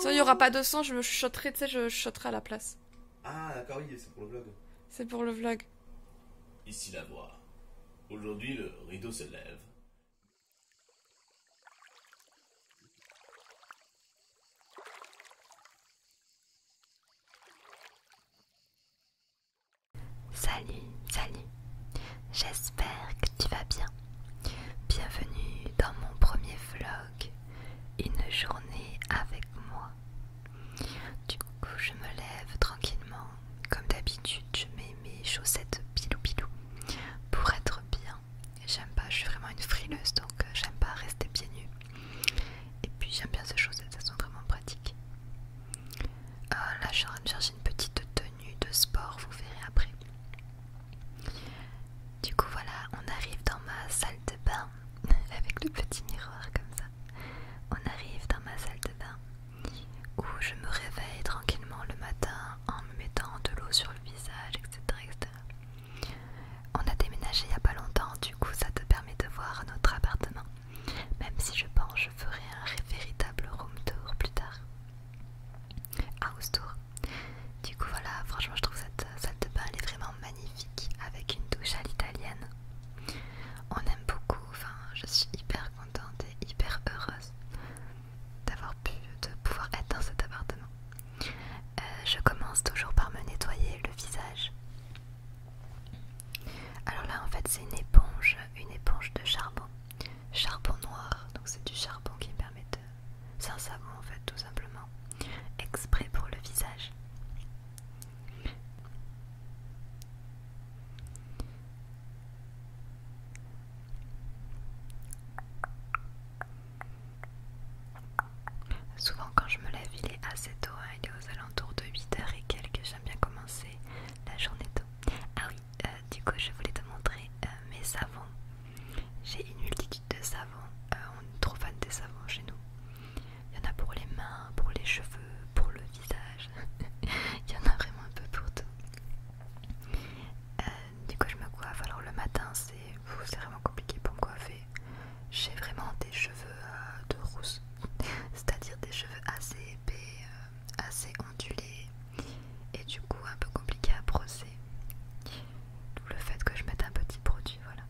Ça, il y aura pas de son, je me chuchoterai, tu sais, je chuchoterai à la place. Ah, d'accord, oui, c'est pour le vlog. C'est pour le vlog. Ici la voix. Aujourd'hui, le rideau se lève. Salut, salut. J'espère que tu vas bien. Bienvenue dans mon premier vlog. Une journée avec moi. Du coup, je me lève tranquillement. Comme d'habitude, je mets mes chaussettes pilou pilou pour être bien. J'aime pas, je suis vraiment une frileuse donc j'aime pas rester pieds nus. Et puis j'aime bien ces chaussettes, elles sont vraiment pratiques. Là, je suis en train de chercher une petite tenue de sport, vous verrez après. Du coup voilà, on arrive dans ma salle de bain avec le petit miroir comme ça. On arrive dans ma salle de bain où je me réveille tranquillement le matin en me mettant de l'eau sur le visage, etc., etc. On a déménagé il n'y a pas longtemps, du coup ça te permet de voir notre appartement. Même si je pense je ferai un véritable room tour plus tard. House tour. Du coup voilà, franchement je trouve cette salle de bain elle est vraiment magnifique avec une douche à l'italienne. On aime beaucoup, enfin je suis hyper contente et hyper heureuse d'avoir de pouvoir être dans cet appartement. Je commence toujours par me nettoyer le visage. Alors là en fait c'est une éponge de charbon noir, donc c'est du charbon qui me permet de... C'est un savon en fait tout simplement, exprès pour le visage. Souvent quand je me lève il est assez tôt, hein, il est aux alentours de 8h et quelques, j'aime bien commencer la journée tôt. Ah oui, du coup je voulais te montrer mes savons. J'ai une multitude de savons, on est trop fan des savons chez nous. Il y en a pour les mains, pour les cheveux, pour le visage, il y en a vraiment un peu pour tout. Du coup je me coiffe, alors le matin c'est vraiment compliqué pour me coiffer. J'ai vraiment des cheveux de rousse, c'est-à-dire des cheveux assez épais, assez ondulés et du coup un peu compliqué à brosser. D'où le fait que je mette un petit produit, voilà.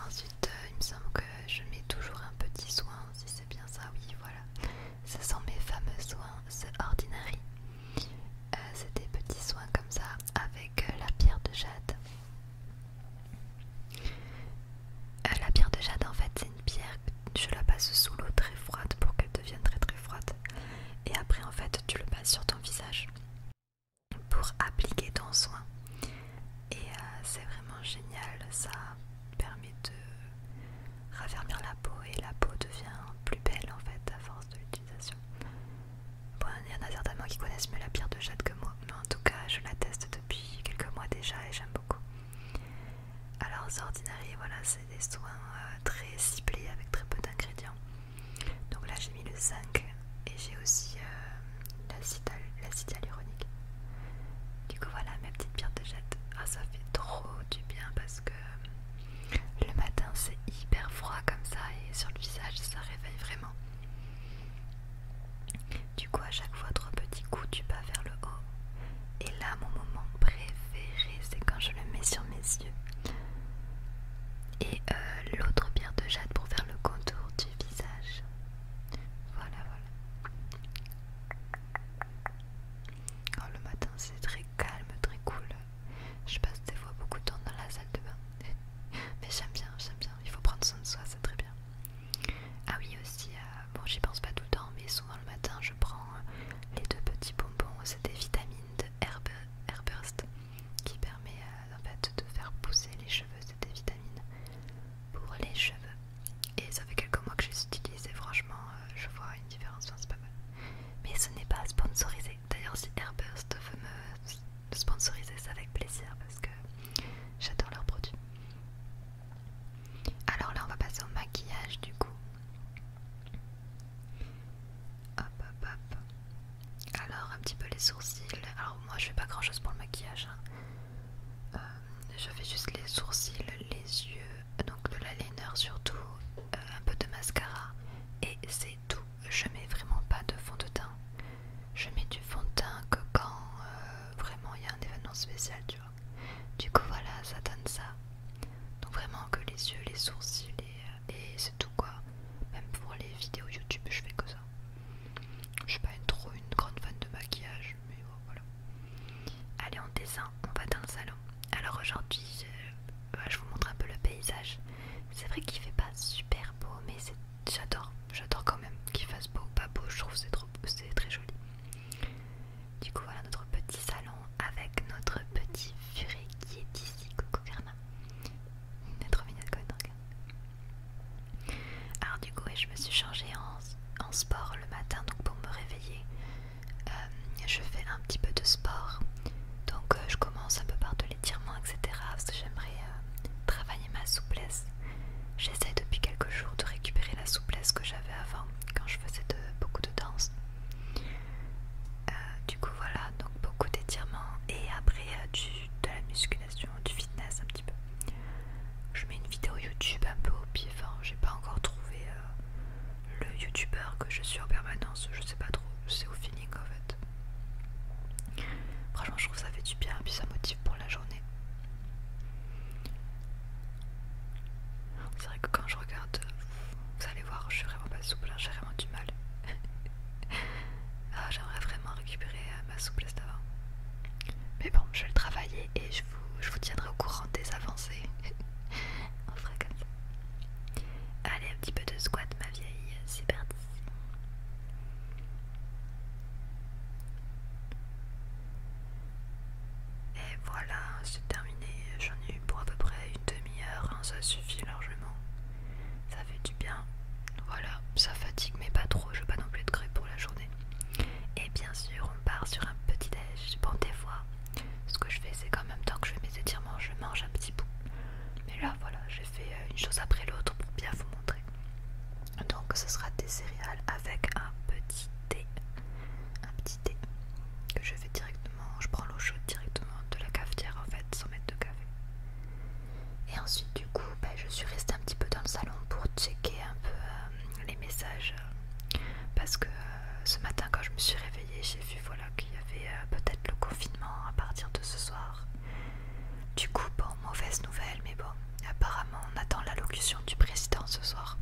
Ensuite, il me semble que je mets toujours un petit soin, si c'est bien ça, oui, voilà. Ce sont mes fameux soins, c'est Ordinary. C'est des petits soins comme ça avec la pierre de jade. La pierre de jade en fait c'est une pierre, je la passe sous l'eau très froide pour qu'elle devienne très très froide. Et après en fait tu le passes sur ton visage pour appliquer ton soin. Et c'est vraiment génial, ça permet de raffermir la peau et la peau devient plus belle en fait à force de l'utilisation. Bon, il y en a certainement qui connaissent mieux la pierre de jade que moi, mais en tout cas je la teste depuis quelques mois déjà et j'aime beaucoup. Alors Ordinary, voilà, c'est des soins très ciblés avec très peu d'ingrédients. Donc là j'ai mis le zinc et j'ai aussi l'acide hyaluronique. Du coup voilà mes petites pierres de jade. Ah ça fait trop du bien parce que le matin c'est hyper froid comme ça et sur le visage ça réveille vraiment. Du coup à chaque fois 3 petits coups du bas vers le haut. Et là mon moment préféré c'est quand je le mets sur mes yeux. Et l'autre pierre de jade pour faire le contour du visage. Voilà, voilà. Alors, le matin c'est très calme, très cool. Je passe des fois beaucoup de temps dans la salle de bain. Mais j'aime bien, il faut prendre soin de soi, c'est très bien. Ah oui aussi, bon j'y pense pas tout le temps, mais souvent le matin je prends les 2 petits bonbons, c'est des vitamines de Airburst qui permet en fait de faire pousser les cheveux, c'est des vitamines sourcils et c'est tout quoi. Même pour les vidéos YouTube, je fais que ça. Je suis pas une grande fan de maquillage, mais bon, voilà. Allez, on descend, on va dans le salon. Alors aujourd'hui, je vous montre un peu le paysage. C'est vrai qu'il fait pas super beau, mais j'adore quand même qu'il fasse beau ou pas beau. Je trouve c'est très joli. Du coup, voilà notre petit salon avec notre petit furet qui est ici. Coucou Karma. Elle est trop mignonne quand même. Alors du coup, je me suis changée en sport le matin, donc pour me réveiller, je fais un petit peu de sport. Donc je commence un peu par de l'étirement, etc. Parce que j'aimerais travailler ma souplesse. J'essaie depuis quelques jours de récupérer la souplesse que j'avais avant quand je faisais beaucoup de danse. Du coup voilà, donc beaucoup d'étirements et après de la musculation, du fitness un petit peu. Je mets une vidéo YouTube un peu au pif, hein. J'ai pas encore trouvé le youtubeur que je suis en permanence, je sais pas trop, c'est au feeling en fait. Franchement je trouve que ça fait du bien et puis ça motive pour la journée. C'est vrai que quand je regarde, vous allez voir, je suis vraiment pas souple, j'ai vraiment du mal. J'aimerais vraiment récupérer ma souplesse d'avant. Mais bon, je vais le travailler et je vous tiendrai au courant des avancées. On fera comme ça. Allez, un petit peu de squat ma vieille, c'est parti. Et voilà, c'est terminé. J'en ai eu pour à peu près une demi-heure, hein, ça suffit largement. Ça fait du bien. Voilà, ça fatigue mais pas trop, je veux pas non plus être creux pour la journée. Et bien sûr, on part sur un petit déj. Bon, des fois, ce que je fais, c'est qu'en même temps que je fais mes étirements, je mange un petit bout. Mais là, voilà, j'ai fait une chose après l'autre pour bien vous montrer. Donc, ce sera des céréales avec un petit thé. Un petit thé que je fais directement. Je prends l'eau chaude directement de la cafetière en fait, sans mettre de café. Et ensuite, du coup, je suis restée un petit peu dans le salon pour checker un peu les messages. Parce que ce matin, quand je me suis réveillée, j'ai vu voilà, qu'il y avait peut-être le confinement à partir de ce soir. Du coup, bon, mauvaise nouvelle, mais bon, apparemment, on attend l'allocution du président ce soir.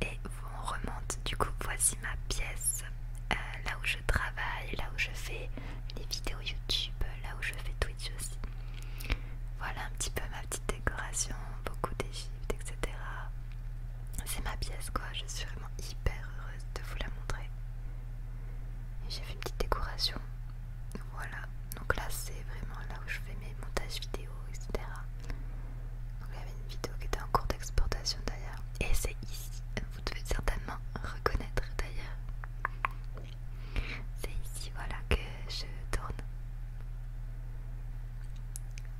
Et on remonte, du coup, voici ma pièce, là où je travaille, là où je fais les vidéos YouTube, là où je fais Twitch aussi. Voilà un petit peu ma petite décoration, beaucoup d'Égypte, etc. C'est ma pièce quoi, je suis vraiment hyper heureuse de vous la montrer. Et j'ai fait une petite décoration. Voilà, donc là c'est vraiment là où je fais mes montages vidéo, etc. Donc il y avait une vidéo qui était en cours d'exportation d'ailleurs. Et c'est ici, vous devez certainement reconnaître d'ailleurs. C'est ici voilà que je tourne.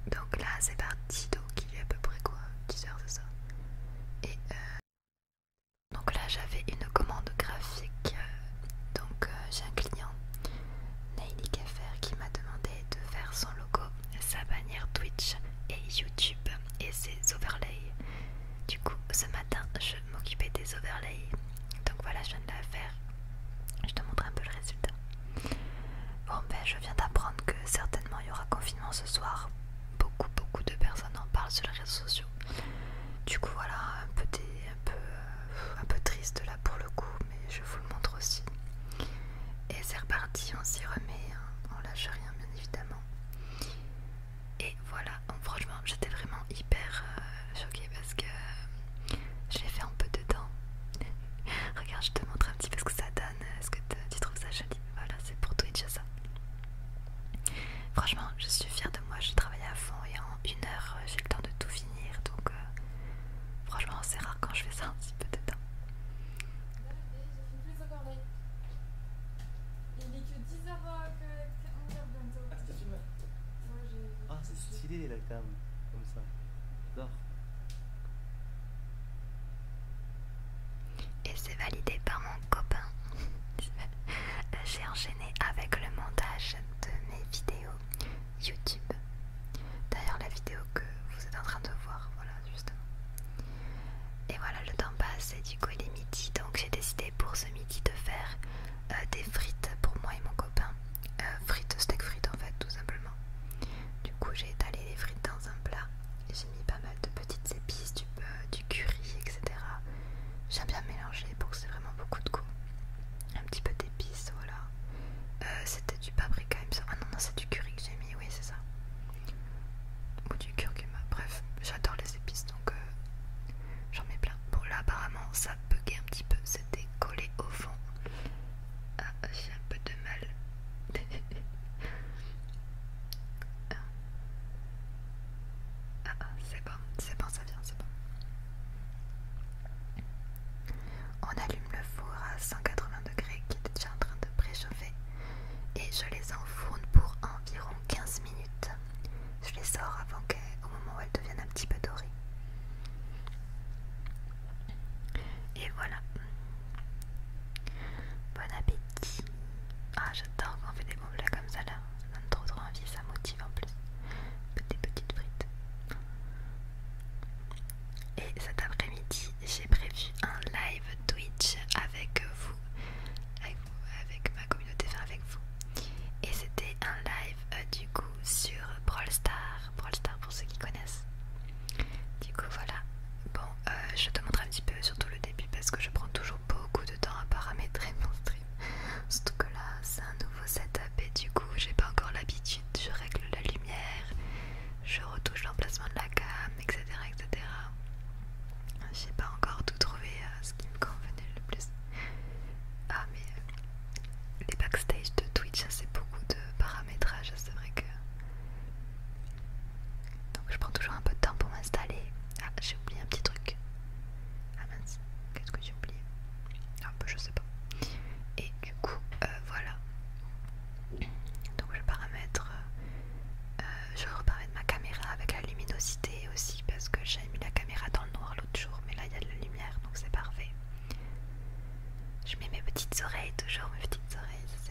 Donc là c'est parti, donc il est à peu près quoi, 10 heures c'est ça. Et donc là j'avais une commande graphique, donc j'ai un client, Naili KFR, qui m'a demandé de faire son logo, sa bannière Twitch et YouTube et ses overlays. Du coup ce matin je m'occupais des overlays, donc voilà je viens de la faire, je te montre un peu le résultat. Bon je viens d'apprendre que certainement il y aura confinement ce soir, beaucoup de personnes en parlent sur les réseaux sociaux. Du coup voilà, un peu triste là pour le coup, mais je vous le montre aussi. Et c'est reparti, on s'y remet, hein, on lâche rien bien évidemment. Et voilà, donc, franchement j'étais vraiment hyper choquée parce que je l'ai fait en peu de temps. Regarde, je te montre un petit peu ce que ça donne, est-ce que tu trouves ça joli? Voilà, c'est pour Twitch ça. Franchement, je suis fière de moi, j'ai travaillé à fond et en 1 heure j'ai le temps de tout finir, donc franchement c'est rare quand je fais ça un petit peu de temps. Il est que 10h que 11h bientôt. Ah, c'était filmé. Ouais, Ah, c'est stylé la cam, comme ça. J'adore. Et c'est validé par mon copain. J'ai enchaîné avec le montage de mes vidéos YouTube. D'ailleurs la vidéo que vous êtes en train de voir, voilà justement. Et voilà, le temps passe et du coup il est midi, donc j'ai décidé pour ce midi de faire des frites pour moi et mon copain. Steak frites en fait tout simplement. Du coup j'ai étalé les frites dans un plat et j'ai mis pas mal oreilles, toujours mes petites oreilles.